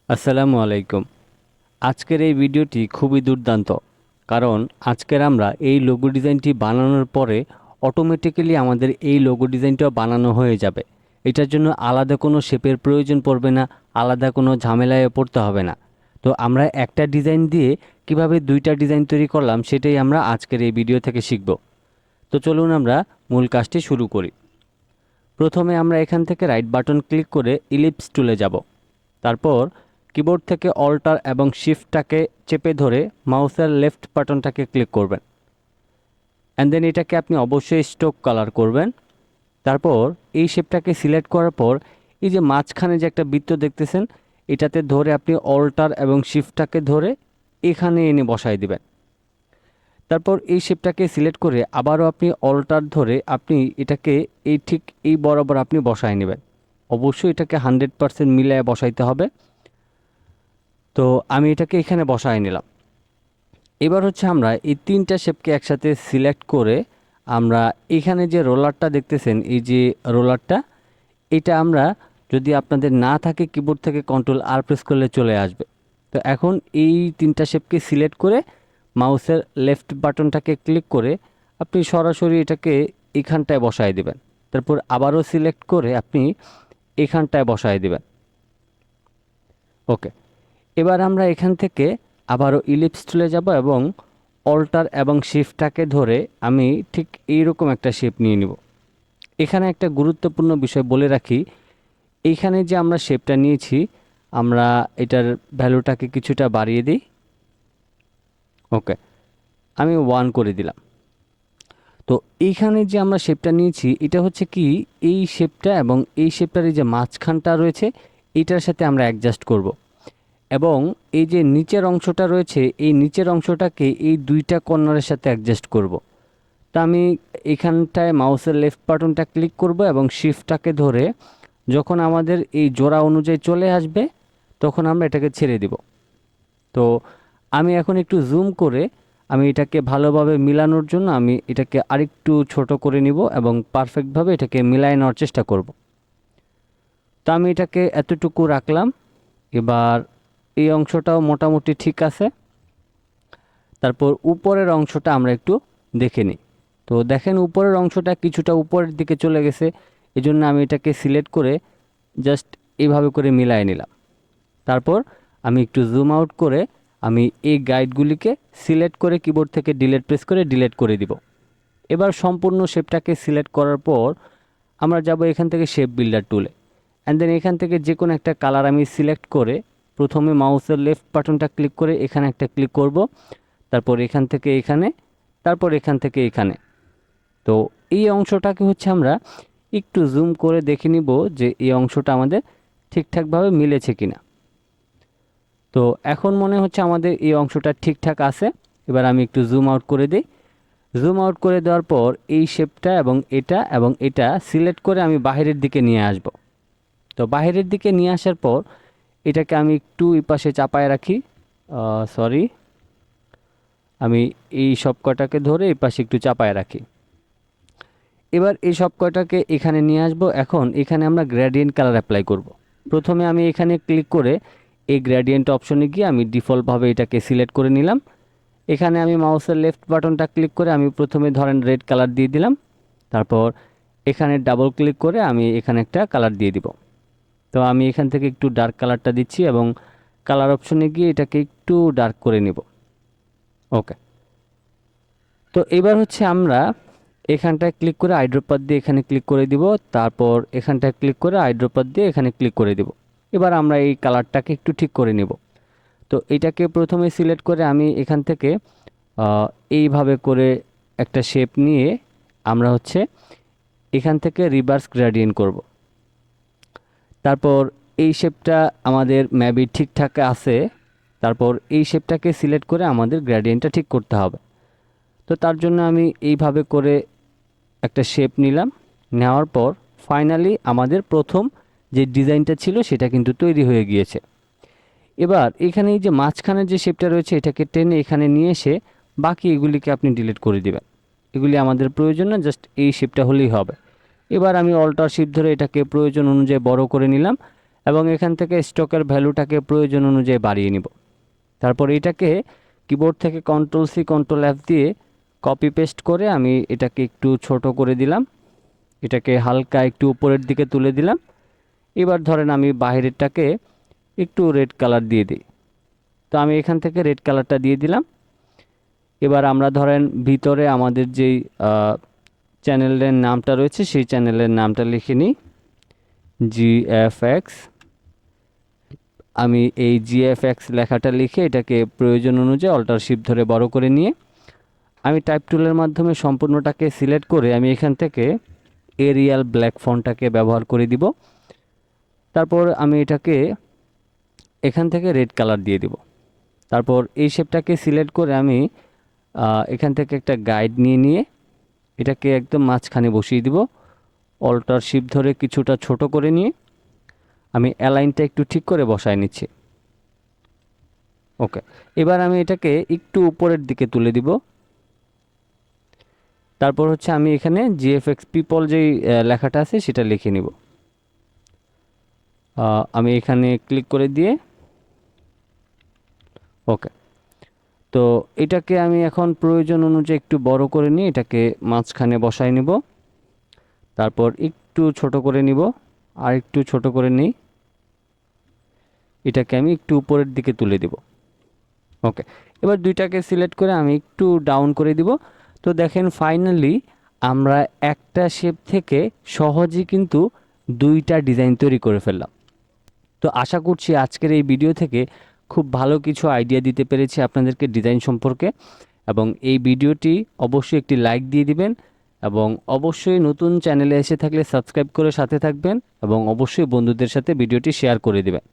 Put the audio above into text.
আসসালামু আলাইকুম। আজকের এই ভিডিওটি খুবই দুর্দান্ত, কারণ আজকের আমরা এই লোগো ডিজাইনটি বানানোর পরে অটোমেটিক্যালি আমাদের এই লোগো ডিজাইনটাও বানানো হয়ে যাবে। এটার জন্য আলাদা কোনো শেপের প্রয়োজন পড়বে না, আলাদা কোনো ঝামেলায় পড়তে হবে না। তো আমরা একটা ডিজাইন দিয়ে কিভাবে দুইটা ডিজাইন তৈরি করলাম সেটাই আমরা আজকের এই ভিডিও থেকে শিখব। তো চলুন আমরা মূল কাজটি শুরু করি। প্রথমে আমরা এখান থেকে রাইট বাটন ক্লিক করে ইলিপস টুলে যাব। তারপর কিবোর্ড থেকে অল্টার এবং শিফটটাকে চেপে ধরে মাউসের লেফট বাটনটাকে ক্লিক করবেন। অ্যান্ড দেন এটাকে আপনি অবশ্যই স্ট্রোক কালার করবেন। তারপর এই শেপটাকে সিলেক্ট করার পর এই যে মাঝখানে যে একটা বৃত্ত দেখতেছেন, এটাতে ধরে আপনি অল্টার এবং শিফটটাকে ধরে এখানে এনে বসাই দিবেন। তারপর এই শেপটাকে সিলেক্ট করে আবারও আপনি অল্টার ধরে আপনি এটাকে ঠিক এই বরাবর আপনি বসায় নেবেন। অবশ্যই এটাকে 100% মিলায় বসাইতে হবে। তো আমি এটাকে এখানে বসায় নিলাম। এবার হচ্ছে আমরা এই তিনটা শেপকে একসাথে সিলেক্ট করে আমরা এখানে যে রোলারটা দেখতেছেন, এই যে রোলারটা, এটা আমরা যদি আপনাদের না থাকে কিবোর্ড থেকে কন্ট্রোল আর প্রেস করলে চলে আসবে। তো এখন এই তিনটা শেপকে সিলেক্ট করে মাউসের লেফট বাটনটাকে ক্লিক করে আপনি সরাসরি এটাকে এখানটায় বসায় দিবেন। তারপর আবারও সিলেক্ট করে আপনি এখানটায় বসায় দিবেন। ওকে, এবার আমরা এখান থেকে আবারও ইলিপস টুলে যাব এবং অল্টার এবং শিফটটাকে ধরে আমি ঠিক এইরকম একটা শেপ নিয়ে নিব। এখানে একটা গুরুত্বপূর্ণ বিষয় বলে রাখি, এইখানে যে আমরা শেপটা নিয়েছি, আমরা এটার ভ্যালুটাকে কিছুটা বাড়িয়ে দিই। ওকে, আমি 1 করে দিলাম। তো এইখানে যে আমরা শেপটা নিয়েছি, এটা হচ্ছে কি, এই শেপটা এবং এই শেপটার এই যে মাঝখানটা রয়েছে, এটার সাথে আমরা অ্যাডজাস্ট করব। এবং এই যে নিচের অংশটা রয়েছে, এই নিচের অংশটাকে এই দুইটা কর্নারের সাথে অ্যাডজাস্ট করব। তা আমি এখানটায় মাউসের লেফট বাটনটা ক্লিক করব এবং শিফটটাকে ধরে যখন আমাদের এই জোড়া অনুযায়ী চলে আসবে তখন আমরা এটাকে ছেড়ে দিব। তো আমি এখন একটু জুম করে আমি এটাকে ভালোভাবে মিলানোর জন্য আমি এটাকে আরেকটু ছোট করে নিব এবং পারফেক্টভাবে এটাকে মিলায় নেওয়ার চেষ্টা করব। তো আমি এটাকে এতটুকু রাখলাম। এবার এই অংশটাও মোটামুটি ঠিক আছে। তারপর উপরের অংশটা আমরা একটু দেখে নিই। তো দেখেন উপরের অংশটা কিছুটা উপরের দিকে চলে গেছে, এজন্য আমি এটাকে সিলেক্ট করে জাস্ট এইভাবে করে মিলায় নিলাম। তারপর আমি একটু জুম আউট করে আমি এই গাইডগুলিকে সিলেক্ট করে কিবোর্ড থেকে ডিলিট প্রেস করে ডিলিট করে দিব। এবার সম্পূর্ণ শেপটাকে সিলেক্ট করার পর আমরা যাব এখান থেকে শেপ বিল্ডার টুলে। অ্যান্ড দেন এখান থেকে যে কোনো একটা কালার আমি সিলেক্ট করে প্রথমে মাউসের লেফট বাটনটা ক্লিক করে এখানে একটা ক্লিক করব। তারপর এখান থেকে এখানে, তারপর এখান থেকে এখানে। তো এই অংশটাকে হচ্ছে আমরা একটু জুম করে দেখে নিব যে এই অংশটা আমাদের ঠিকঠাকভাবে মিলেছে কিনা। তো এখন মনে হচ্ছে আমাদের এই অংশটা ঠিকঠাক আছে। এবার আমি একটু জুম আউট করে দিই। জুম আউট করে দেওয়ার পর এই শেপটা এবং এটা সিলেক্ট করে আমি বাইরের দিকে নিয়ে আসব। তো বাইরের দিকে নিয়ে আসার পর এটাকে আমি একটু এই পাশে চাপায় রাখি। সরি, আমি এই সব কটাকে ধরে এই পাশে একটু চাপায় রাখি। এবার এই সব কটাকে এখানে নিয়ে আসব। এখন এখানে আমরা গ্রেডিয়েন্ট কালার অ্যাপ্লাই করব। প্রথমে আমি এখানে ক্লিক করে এই গ্রেডিয়েন্ট অপশনে গিয়ে আমি ডিফল্টভাবে এটাকে সিলেক্ট করে নিলাম। এখানে আমি মাউসের লেফট বাটনটা ক্লিক করে আমি প্রথমে ধরেন রেড কালার দিয়ে দিলাম। তারপর এখানে ডাবল ক্লিক করে আমি এখানে একটা কালার দিয়ে দিব। তো আমি এখান থেকে একটু ডার্ক কালারটা দিচ্ছি এবং কালার অপশনে গিয়ে এটাকে একটু ডার্ক করে নিব। ওকে, তো এবার হচ্ছে আমরা এখানটায় ক্লিক করে আইড্রপার দিয়ে এখানে ক্লিক করে দিব। তারপর এখানটায় ক্লিক করে আইড্রপার দিয়ে এখানে ক্লিক করে দিব। এবার আমরা এই কালারটাকে একটু ঠিক করে নেব। তো এটাকে প্রথমে সিলেক্ট করে আমি এখান থেকে এইভাবে করে একটা শেপ নিয়ে আমরা হচ্ছে এখান থেকে রিভার্স গ্রেডিয়েন্ট করব। তারপর এই শেপটা আমাদের ম্যাবি ঠিকঠাক আছে। তারপর এই শেপটাকে সিলেক্ট করে আমাদের গ্রেডিয়েন্টটা ঠিক করতে হবে। তো তার জন্য আমি এইভাবে করে একটা শেপ নিলাম। নেওয়ার পর ফাইনালি আমাদের প্রথম যে ডিজাইনটা ছিল সেটা কিন্তু তৈরি হয়ে গিয়েছে। এবার এখানে এই যে মাঝখানে যে শেপটা রয়েছে এটাকে টেনে এখানে নিয়ে এসে বাকি এগুলিকে আপনি ডিলিট করে দিবেন। এগুলি আমাদের প্রয়োজন না, জাস্ট এই শেপটা হলেই হবে। এবার আমি অল্টার শিফট ধরে এটাকে প্রয়োজন অনুযায়ী বড় করে নিলাম এবং এখান থেকে স্টকের ভ্যালুটাকে প্রয়োজন অনুযায়ী বাড়িয়ে নিব। তারপর এটাকে কিবোর্ড থেকে Ctrl+C Ctrl+F দিয়ে কপি পেস্ট করে আমি এটাকে একটু ছোট করে দিলাম, এটাকে হালকা একটু উপরের দিকে তুলে দিলাম। এবার ধরেন আমি বাইরেরটাকে একটু রেড কালার দিয়ে দিই, তো আমি এখান থেকে রেড কালারটা দিয়ে দিলাম। এবার আমরা ধরেন ভিতরে আমাদের যেই চ্যানেলের নামটা রয়েছে সেই চ্যানেলের নামটা লিখে নিই, GFX। আমি এই GFX লেখাটা লিখে এটাকে প্রয়োজন অনুযায়ী Alt+Shift ধরে বড় করে নিয়ে আমি টাইপ টুলের মাধ্যমে সম্পূর্ণটাকে সিলেক্ট করে আমি এখান থেকে এরিয়াল ব্ল্যাক ফন্টটাকে ব্যবহার করে দিব। তারপর আমি এটাকে এখান থেকে রেড কালার দিয়ে দিব। তারপর এই শেপটাকে সিলেক্ট করে আমি এখান থেকে একটা গাইড নিয়ে এটাকে একদম মাঝখানে বসিয়ে দিব। Alt+Shift ধরে কিছুটা ছোট করে নিয়ে আমি অ্যালাইনটা একটু ঠিক করে বসায় নিচ্ছি। ওকে, এবার আমি এটাকে একটু উপরের দিকে তুলে দিব। তারপর হচ্ছে আমি এখানে GFX পিপল যেই লেখাটা আছে সেটা লিখে নিব। আমি এখানে ক্লিক করে দিয়ে ওকে, তো এটাকে আমি এখন প্রয়োজন অনুযায়ী একটু বড় করে নিয়ে এটাকে মাঝখানে বসায় নিব। তারপর একটু ছোট করে নিব, আর একটু ছোট করে নিই, এটাকে আমি একটু উপরের দিকে তুলে দিব। ওকে, এবার দুইটাকে সিলেক্ট করে আমি একটু ডাউন করে দিব। তো দেখেন ফাইনালি আমরা একটা শেপ থেকে সহজেই কিন্তু দুইটা ডিজাইন তৈরি করে ফেললাম। তো আশা করছি আজকের এই ভিডিও থেকে খুব ভালো কিছু আইডিয়া দিতে পেরেছি আপনাদেরকে ডিজাইন সম্পর্কে, এবং এই ভিডিওটি অবশ্যই একটি লাইক দিয়ে দিবেন, এবং অবশ্যই নতুন চ্যানেলে এসে থাকলে সাবস্ক্রাইব করে সাথে থাকবেন, এবং অবশ্যই বন্ধুদের সাথে ভিডিওটি শেয়ার করে দিবেন।